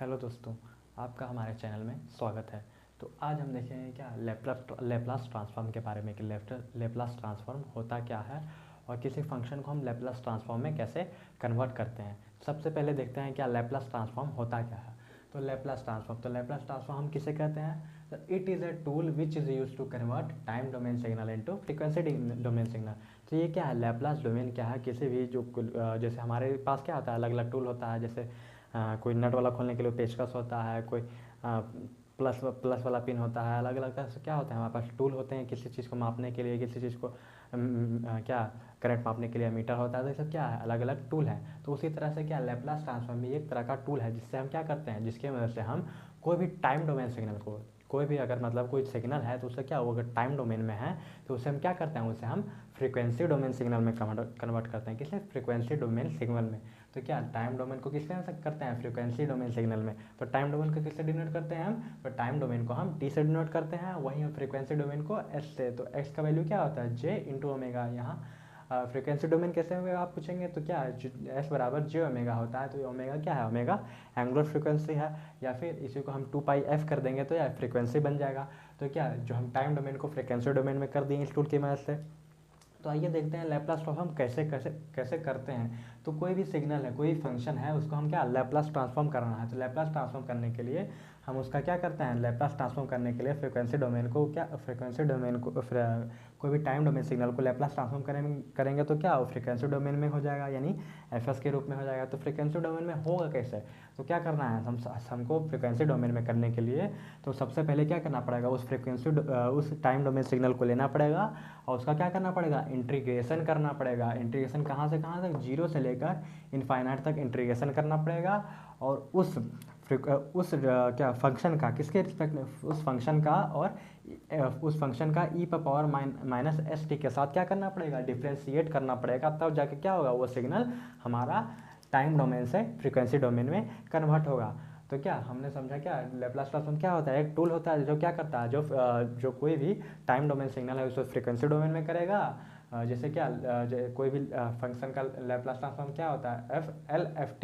Hello दोस्तों, आपका हमारे चैनल में स्वागत है। तो आज हम देखेंगे क्या लेप्लास ट्रांसफॉर्म के बारे में कि लेप्लास ट्रांसफॉर्म होता क्या है और किसी फंक्शन को हम लेप्लास ट्रांसफॉर्म में कैसे कन्वर्ट करते हैं। सबसे पहले देखते हैं क्या लेप्लास ट्रांसफॉर्म होता क्या है। तो लेप्लास ट्रांसफॉर्म हम किसे कहते हैं? तो it is a tool which is use to convert time domain signal into frequency domain signal. तो ये क्या है, लेप्लास डोमेन क्या है? किसी भी जो जैसे हमारे पास क्या होता है, अलग अलग टूल होता है। जैसे कोई नट वाला खोलने के लिए पेचकस होता है, कोई प्लस प्लस वाला पिन होता है। अलग अलग तरह से क्या होता है, हमारे पास टूल होते हैं किसी चीज़ को मापने के लिए, किसी चीज़ को क्या करंट मापने के लिए मीटर होता है। तो ये सब क्या है, अलग अलग टूल है। तो उसी तरह से क्या लेप्लास ट्रांसफॉर्म भी एक तरह का टूल है जिससे हम क्या करते हैं, जिसकी मदद से हम कोई भी टाइम डोमेन सिग्नल को, कोई भी अगर मतलब कोई सिग्नल है तो उससे क्या वो अगर टाइम डोमेन में है तो उसे हम क्या करते हैं, उसे हम फ्रीक्वेंसी डोमेन सिग्नल में कन्वर्ट करते हैं। किसमें? फ्रीक्वेंसी डोमेन सिग्नल में। तो क्या टाइम डोमेन को किससे करते हैं? फ्रीक्वेंसी डोमेन सिग्नल में। तो टाइम डोमेन को किससे डिनोट करते हैं हम? तो टाइम डोमेन को हम टी से डिनोट करते हैं, वहीं हम फ्रीक्वेंसी डोमेन को एस से। तो एक्स का वैल्यू क्या होता है? J into omega. यहाँ फ्रीक्वेंसी डोमेन कैसे होगा आप पूछेंगे, तो क्या है, एस बराबर जे ओमेगा होता है। तो ओमेगा क्या है? ओमेगा एंगुलर फ्रीक्वेंसी है। या फिर इसी को हम 2 पाई एफ कर देंगे तो यार फ्रीक्वेंसी बन जाएगा। तो क्या जो हम टाइम डोमेन को फ्रीक्वेंसी डोमेन में कर दिए इस टूल की मदद से। तो आइए देखते हैं लैप्लास ट्रांसफॉर्म कैसे कैसे कैसे करते हैं। तो कोई भी सिग्नल है, कोई फंक्शन है, उसको हम क्या लैप्लास ट्रांसफॉर्म करना है। तो लैप्लास ट्रांसफॉर्म करने के लिए हम उसका क्या करते हैं, लैप्लास ट्रांसफॉर्म करने के लिए फ्रीक्वेंसी डोमेन को कोई भी टाइम डोमेन सिग्नल को लैप्लास ट्रांसफॉर्म करेंगे तो क्या वो फ्रीक्वेंसी डोमेन में हो जाएगा, यानी एफ के रूप में हो जाएगा। तो फ्रीक्वेंसी डोमेन में होगा कैसे, तो क्या करना है हमको फ्रीक्वेंसी डोमेन में करने के लिए तो सबसे पहले क्या करना पड़ेगा, उस टाइम डोमेन सिग्नल को लेना पड़ेगा और उसका क्या करना पड़ेगा, इंटीग्रेशन करना पड़ेगा। इंटीग्रेशन कहाँ से कहाँ तक? जीरो से लेकर इनफाइनाइट तक इंटीग्रेशन करना पड़ेगा। और क्या फंक्शन का, किसके रिस्पेक्ट में, उस फंक्शन का, और उस फंक्शन का ई पर पावर माइनस एस टी के साथ क्या करना पड़ेगा, डिफ्रेंशिएट करना पड़ेगा। तब जाके क्या होगा, वो सिग्नल हमारा टाइम डोमेन से फ्रीक्वेंसी डोमेन में कन्वर्ट होगा। तो क्या हमने समझा, क्या लैप्लास ट्रांसफॉर्म क्या होता है? एक टूल होता है जो क्या करता है, जो कोई भी टाइम डोमेन सिग्नल है उसको फ्रीक्वेंसी डोमेन में करेगा। जैसे क्या कोई भी फंक्शन का लैप्लास ट्रांसफॉर्म क्या होता है, एफ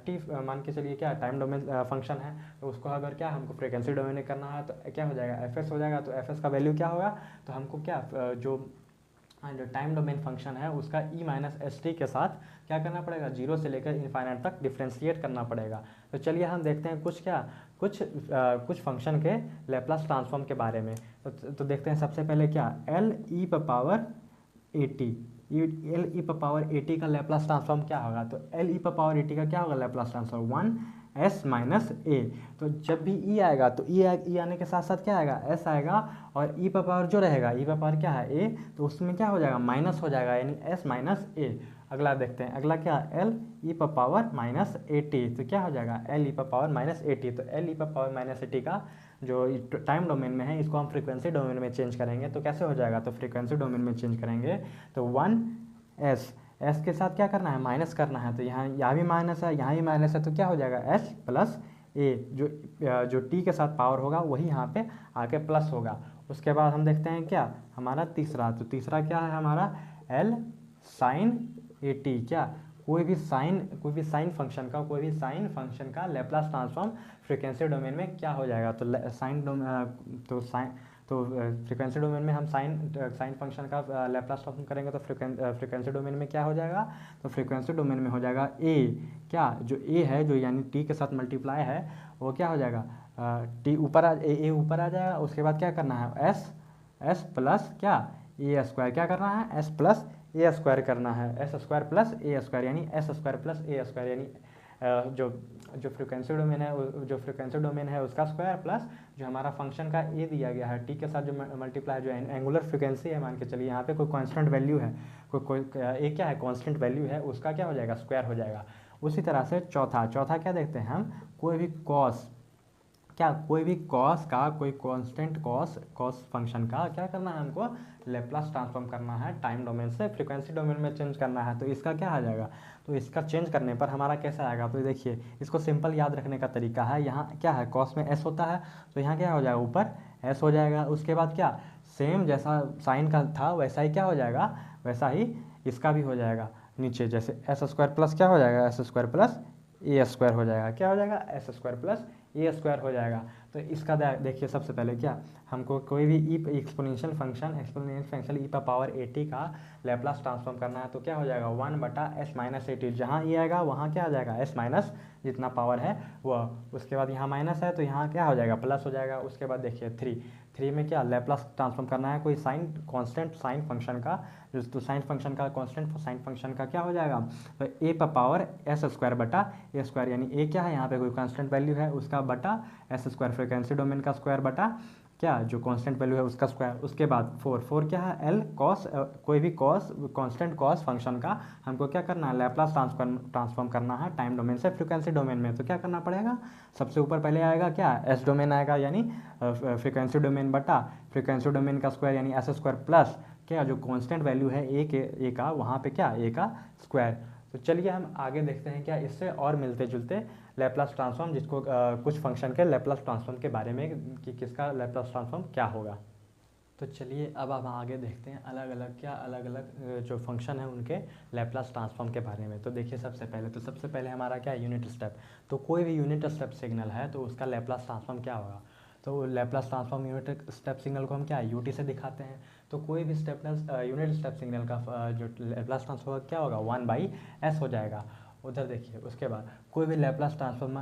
टी मान के चलिए क्या टाइम डोमेन फंक्शन है। तो उसको अगर क्या हमको फ्रीक्वेंसी डोमेन में करना है तो क्या हो जाएगा, एफ एस हो जाएगा। तो एफ एस का वैल्यू क्या होगा, तो हमको क्या जो टाइम डोमेन फंक्शन है उसका ई माइनस एस टी के साथ क्या करना पड़ेगा, जीरो से लेकर इनफाइनाइट तक डिफ्रेंशिएट करना पड़ेगा। तो चलिए हम देखते हैं कुछ फंक्शन के लैप्लास ट्रांसफॉर्म के बारे में। तो देखते हैं सबसे पहले क्या, L e power a T, L e power a t का लैप्लास ट्रांसफॉर्म क्या होगा। तो L e power a t का क्या होगा लैप्लास ट्रांसफॉर्म, 1 एस माइनस ए। तो जब भी ई आएगा तो ई आने के साथ साथ क्या आएगा, एस आएगा। और ई पावर जो रहेगा, ई पावर क्या है, ए, तो उसमें क्या हो जाएगा, माइनस हो जाएगा, यानी एस माइनस ए। अगला देखते हैं, अगला क्या, L e power minus a t. तो क्या हो जाएगा, L e power minus a t. तो L e power minus a t का जो टाइम डोमेन में है इसको हम फ्रीक्वेंसी डोमेन में चेंज करेंगे। तो कैसे हो जाएगा, तो फ्रीक्वेंसी डोमेन में चेंज करेंगे तो 1 एस के साथ क्या करना है, माइनस करना है। तो यहाँ भी माइनस है, यहाँ भी माइनस है। तो क्या हो जाएगा, एस प्लस ए, जो टी के साथ पावर होगा वही यहाँ पे आके प्लस होगा। उसके बाद हम देखते हैं क्या हमारा तीसरा, तो तीसरा क्या है हमारा, एल साइन ए टी। क्या कोई भी साइन फंक्शन का लैप्लास ट्रांसफॉर्म फ्रीक्वेंसी डोमेन में क्या हो जाएगा, तो फ्रीक्वेंसी डोमेन में हम साइन फंक्शन का लैप्लास ट्रांसफॉर्म करेंगे तो फ्रीक्वेंसी डोमेन में क्या हो जाएगा, तो फ्रीक्वेंसी डोमेन में हो जाएगा ए। क्या जो ए है, जो यानी टी के साथ मल्टीप्लाई है, वो क्या हो जाएगा, टी ऊपर ए ऊपर आ जाएगा। उसके बाद क्या करना है, एस प्लस क्या ए स्क्वायर, क्या करना है, एस प्लस ए स्क्वायर करना है, एस स्क्वायर प्लस ए स्क्वायर, यानी एस स्क्वायर प्लस ए स्क्वायर, यानी जो फ्रीक्वेंसी डोमेन है उसका स्क्वायर प्लस जो हमारा फंक्शन का ए दिया गया है टी के साथ जो मल्टीप्लाई, जो एंगुलर फ्रीक्वेंसी है, मान के चलिए यहाँ पे कोई कांस्टेंट वैल्यू है, कोई ए क्या है, कांस्टेंट वैल्यू है, उसका क्या हो जाएगा, स्क्वायर हो जाएगा। उसी तरह से चौथा क्या देखते हैं हम, कोई भी कॉस का, कोई कांस्टेंट कॉस फंक्शन का क्या करना है हमको, लैप्लास ट्रांसफॉर्म करना है टाइम डोमेन से फ्रीक्वेंसी डोमेन में चेंज करना है। तो इसका क्या आ जाएगा, तो इसका चेंज करने पर हमारा कैसा आएगा, तो देखिए इसको सिंपल याद रखने का तरीका है, यहाँ क्या है, कॉस में एस होता है, तो यहाँ क्या हो जाएगा, ऊपर एस हो जाएगा। उसके बाद क्या, सेम जैसा साइन का था वैसा ही क्या हो जाएगा, वैसा ही इसका भी हो जाएगा नीचे, जैसे एस स्क्वायर प्लस क्या हो जाएगा, एस स्क्वायर प्लस ए स्क्वायर हो जाएगा। क्या हो जाएगा? एस स्क्वायर प्लस ए स्क्वायर हो जाएगा। तो इसका देखिए सबसे पहले क्या, हमको कोई भी e exponential function e power a t का लैप्लास ट्रांसफॉर्म करना है। तो क्या हो जाएगा? 1/s माइनस ए टी, जहाँ ई आएगा वहाँ क्या आ जाएगा? s माइनस जितना पावर है वह, उसके बाद यहाँ माइनस है तो यहाँ क्या हो जाएगा? प्लस हो जाएगा। उसके बाद देखिए 3 में क्या लैप्लास ट्रांसफॉर्म करना है, कोई साइन कांस्टेंट साइन फंक्शन का, जो साइन फंक्शन का कांस्टेंट साइन फंक्शन का क्या हो जाएगा? तो ए पर पावर एस स्क्वायर बटा ए स्क्वायर, यानी ए क्या है यहाँ पे? कोई कांस्टेंट वैल्यू है उसका बटा एस स्क्वायर, फ्रीक्वेंसी डोमेन का स्क्वायर बटा क्या जो कांस्टेंट वैल्यू है उसका स्क्वायर। उसके बाद 4 क्या है? एल कॉस, कोई भी कॉस कांस्टेंट कॉस फंक्शन का हमको क्या करना है? लैप्लास ट्रांसफॉर्म करना है टाइम डोमेन से फ्रीक्वेंसी डोमेन में। तो क्या करना पड़ेगा? सबसे ऊपर पहले आएगा क्या? एस डोमेन आएगा, यानी फ्रीक्वेंसी डोमेन बटा फ्रीक्वेंसी डोमेन का स्क्वायर यानी एस स्क्वायर प्लस क्या जो कांस्टेंट वैल्यू है ए का, वहाँ पे क्या? ए का स्क्वायर। तो चलिए हम आगे देखते हैं क्या इससे और मिलते जुलते लैप्लास ट्रांसफॉर्म, जिसको कुछ फंक्शन के लैप्लास ट्रांसफॉर्म के बारे में कि किसका लैप्लास ट्रांसफॉर्म क्या होगा। तो चलिए अब हम आगे देखते हैं अलग अलग जो फंक्शन है उनके लैप्लास ट्रांसफॉर्म के बारे में। तो देखिए सबसे पहले हमारा क्या है? Unit step. तो कोई भी यूनिट स्टेप सिग्नल है तो उसका लैप्लास ट्रांसफॉर्म क्या होगा? तो Laplace transform unit step signal को हम क्या है? यूटी से दिखाते हैं। तो कोई भी यूनिट स्टेप सिग्नल का जो लैप्लास ट्रांसफॉर्म क्या होगा? 1/s हो जाएगा। उधर देखिए उसके बाद कोई भी लैप्लास ट्रांसफॉर्म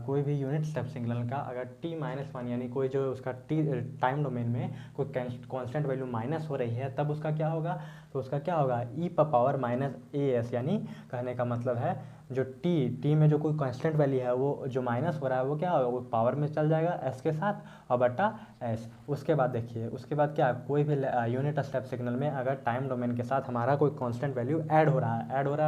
कोई भी यूनिट स्टेप सिग्नल का अगर t-1 यानी कोई जो उसका t टाइम डोमेन में कोई कांस्टेंट वैल्यू माइनस हो रही है तब उसका क्या होगा? तो उसका क्या होगा? e पर पावर माइनस as, यानी कहने का मतलब है जो t में जो कोई कांस्टेंट वैल्यू है वो जो माइनस हो रहा है वो क्या होगा? वो पावर में चल जाएगा s के साथ और बटा s। उसके बाद देखिए उसके बाद क्या, कोई भी यूनिट स्टेप सिग्नल में अगर टाइम डोमेन के साथ हमारा कोई कांस्टेंट वैल्यू ऐड हो रहा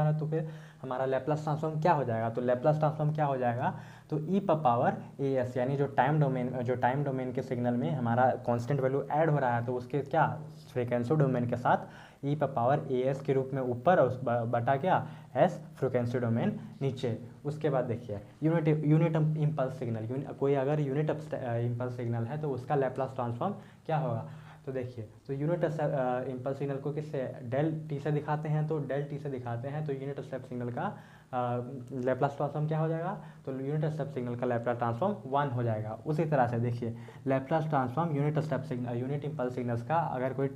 है तो फिर हमारा लैप्लास ट्रांसफॉर्म क्या हो जाएगा? तो लैप्लास ट्रांसफॉर्म क्या हो जाएगा? तो e पर पावर as, यानी जो टाइम डोमेन के सिग्नल में हमारा कांस्टेंट वैल्यू ऐड हो रहा है तो उसके क्या फ्रीक्वेंसी डोमेन के साथ e पर पावर as के रूप में ऊपर और बटा क्या s फ्रीक्वेंसी डोमेन नीचे। उसके बाद देखिए यूनिट इम्पल्स सिग्नल, कोई अगर यूनिट इम्पल्स सिग्नल है तो उसका लैप्लास ट्रांसफॉर्म क्या होगा? तो देखिए तो यूनिट इम्पल्स सिग्नल को किससे? डेल टी से दिखाते हैं। तो डेल टी से दिखाते हैं तो यूनिट स्टेप सिग्नल का लैप्लास ट्रांसफॉर्म क्या हो जाएगा? तो यूनिट स्टेप सिग्नल का लैप्लास ट्रांसफॉर्म 1 हो जाएगा। उसी तरह से देखिए Laplace transform unit impulse signals का अगर कोई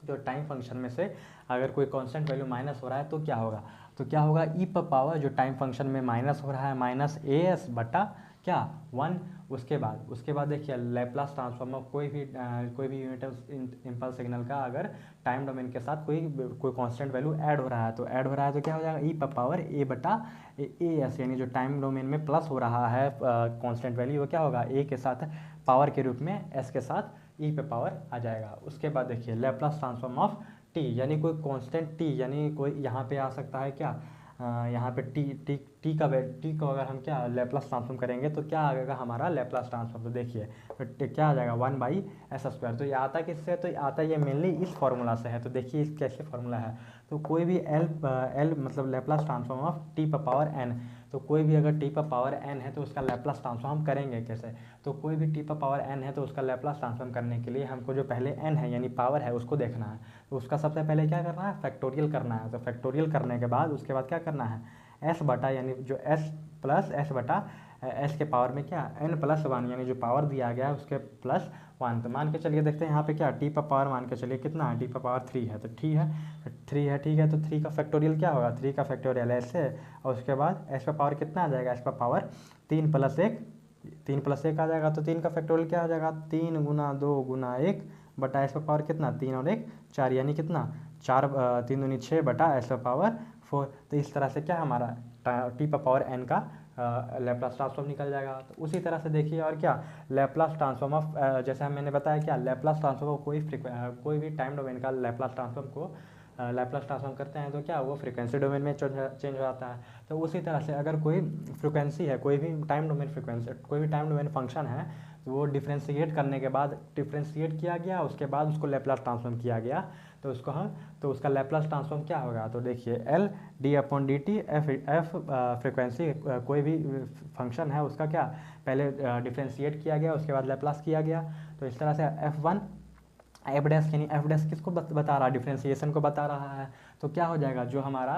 जो टाइम फंक्शन में से अगर कोई कांस्टेंट वैल्यू माइनस हो रहा है तो क्या होगा? तो क्या होगा? ई पर पावर जो टाइम फंक्शन में माइनस हो रहा है माइनस as बटा क्या 1। उसके बाद देखिए लैप्लास ट्रांसफॉर्म ऑफ कोई भी यूनिट इम्पल्स सिग्नल का अगर टाइम डोमेन के साथ कोई कांस्टेंट वैल्यू ऐड हो रहा है तो क्या हो जाएगा? ई पर पावर a बटा as, यानी जो टाइम डोमेन में प्लस हो रहा है कांस्टेंट वैल्यू वो क्या होगा? a के साथ पावर के रूप में s के साथ e पे पावर आ जाएगा। उसके बाद देखिए लैप्लास ट्रांसफॉर्म ऑफ t, यानी कोई कांस्टेंट t, यानी कोई यहाँ पे आ सकता है क्या? यहाँ पे t को अगर हम क्या लैप्लास ट्रांसफॉर्म करेंगे तो क्या आएगा हमारा लैप्लास ट्रांसफॉर्म? तो देखिए तो क्या आ जाएगा? 1/s square. तो ये आता किससे? तो आता ये मेनली इस फॉर्मूला से है। तो देखिए इस कैसे फॉर्मूला है? तो कोई भी l मतलब लैप्लास ट्रांसफॉर्म ऑफ t पर पावर n, तो कोई भी अगर t पर पावर n है तो उसका लैप्लास ट्रांसफॉर्म हम करेंगे कैसे? तो कोई भी t पर पावर n है तो उसका लैप्लास ट्रांसफॉर्म करने के लिए हमको जो पहले n है यानी पावर है उसको देखना है। तो उसका सबसे पहले क्या करना है? फैक्टोरियल करना है। तो फैक्टोरियल करने के बाद उसके बाद क्या करना है? s बटा यानी जो s प्लस s बटा s के पावर में क्या n+1 यानी जो पावर दिया गया है उसके +1। तो मान के चलिए देखते हैं यहाँ पे क्या t पर पावर मान के चलिए कितना है? t पर पावर 3 है। तो ठीक है तो 3 का फैक्टोरियल क्या होगा? 3 का फैक्टोरियल ऐसे, और उसके बाद s पर पावर कितना आ जाएगा? s पर पावर 3+1 आ जाएगा। तो 3 का फैक्टोरियल क्या हो जाएगा? 3 × 2 × 1 बटा s पर पावर कितना? 3 और 1 4, यानी कितना 4 3 दूनी 6 बटा s पर पावर 4। तो इस तरह से क्या हमारा t पर पावर n का लैप्लास ट्रांसफॉर्म निकल जाएगा। तो उसी तरह से देखिए और क्या लैप्लास ट्रांसफॉर्म ऑफ जैसे मैंने बताया क्या लैप्लास ट्रांसफॉर्म कोई भी टाइम डोमेन का लैप्लास ट्रांसफॉर्म करते हैं तो क्या वो फ्रीक्वेंसी डोमेन में चेंज हो जाता है। तो उसी तरह से अगर कोई फ्रीक्वेंसी है कोई भी टाइम डोमेन फंक्शन है तो वो डिफ्रेंशिएट करने के बाद डिफ्रेंशिएट किया गया उसके बाद उसको लैप्लास ट्रांसफॉर्म किया गया तो उसका लैप्लास ट्रांसफॉर्म क्या होगा? तो देखिए एल d/dt एफ फ्रीक्वेंसी कोई भी फंक्शन है उसका क्या पहले डिफ्रेंशिएट किया गया उसके बाद लैप्लास किया गया। तो इस तरह से f1 f' यानी f' किसको बता रहा है? डिफ्रेंशिएशन को बता रहा है। तो क्या हो जाएगा? जो हमारा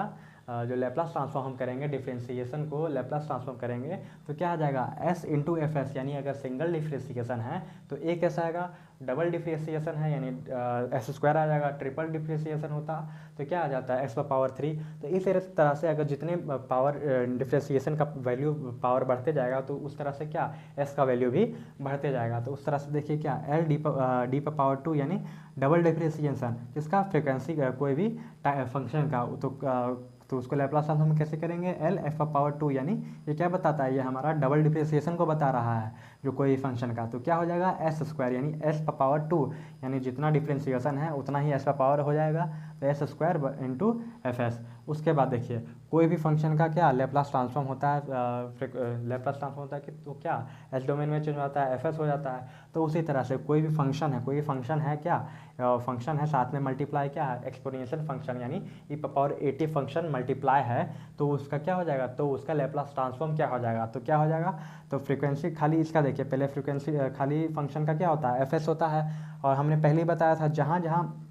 जो लैप्लास ट्रांसफॉर्म हम करेंगे, डिफरेंशिएशन को लैप्लास ट्रांसफॉर्म करेंगे तो क्या आ जाएगा s इंटू एफ एस, यानी अगर सिंगल डिफरेंशिएशन है तो ए कैसा आएगा, डबल डिफरेंशिएशन है यानी एस स्क्वायर आ जाएगा, ट्रिपल डिफरेंशिएशन होता तो क्या आ जाता है एक्स पावर 3। तो इस तरह से अगर जितने पावर डिफरेंशिएशन का वैल्यू पावर बढ़ते जाएगा तो उस तरह से क्या एस का वैल्यू भी बढ़ते जाएगा। तो उस तरह से देखिए क्या एल डी पावर 2 यानी डबल डिफरेंशिएशन किसका, फ्रिक्वेंसी कोई भी फंक्शन का, तो उसको लैप्लास ट्रांसफॉर्म कैसे करेंगे, एल एफ पावर 2 यानी ये क्या बताता है, ये हमारा डबल डिफरेंशिएशन को बता रहा है जो कोई फंक्शन का। तो क्या हो जाएगा एस स्क्वायर यानी एस पावर 2 यानी जितना डिफरेंशिएशन है उतना ही एस का पावर हो जाएगा, तो S square into F S. उसके बाद देखिए कोई भी फंक्शन का क्या लैप्लास ट्रांसफॉर्म होता है, लैप्लास ट्रांसफॉर्म होता है कि तो क्या एस डोमेन में चेंज होता है, एफ एस हो जाता है। तो उसी तरह से कोई भी फंक्शन है क्या, फंक्शन है साथ में मल्टीप्लाई क्या है एक्सपोनेंशियल फंक्शन यानी ई पावर 80 फंक्शन मल्टीप्लाई है, तो उसका क्या हो जाएगा, तो उसका लैप्लास ट्रांसफॉर्म क्या हो जाएगा, तो क्या हो जाएगा, तो फ्रीक्वेंसी खाली इसका देखिए पहले फ्रीक्वेंसी खाली फंक्शन का क्या होता है एफ एस होता है, और हमने पहले ही बताया था जहाँ जहाँ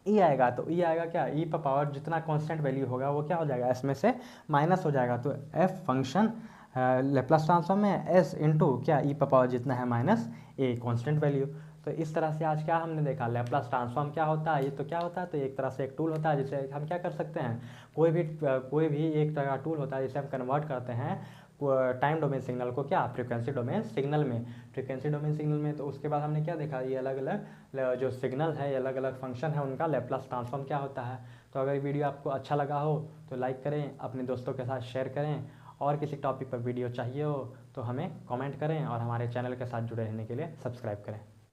ई आएगा तो ई आएगा क्या, ई पर पावर जितना कांस्टेंट वैल्यू होगा वो क्या हो जाएगा इसमें से माइनस हो जाएगा। तो एफ फंक्शन लैप्लास ट्रांसफॉर्म में एस इंटू क्या ई पर पावर जितना है माइनस ए कांस्टेंट वैल्यू। तो इस तरह से आज क्या हमने देखा लैप्लास ट्रांसफॉर्म क्या होता है, ये तो क्या होता है, तो एक तरह से एक टूल होता है जिसे हम क्या कर सकते हैं, कोई भी एक तरह का टूल होता है जिसे हम कन्वर्ट करते हैं टाइम डोमेन सिग्नल को क्या फ्रीक्वेंसी डोमेन सिग्नल में। तो उसके बाद हमने क्या देखा, ये अलग अलग जो सिग्नल है, ये अलग अलग फंक्शन है, उनका लैप्लास ट्रांसफॉर्म क्या होता है। तो अगर वीडियो आपको अच्छा लगा हो तो लाइक करें, अपने दोस्तों के साथ शेयर करें, और किसी टॉपिक पर वीडियो चाहिए हो तो हमें कमेंट करें, और हमारे चैनल के साथ जुड़े रहने के लिए सब्सक्राइब करें।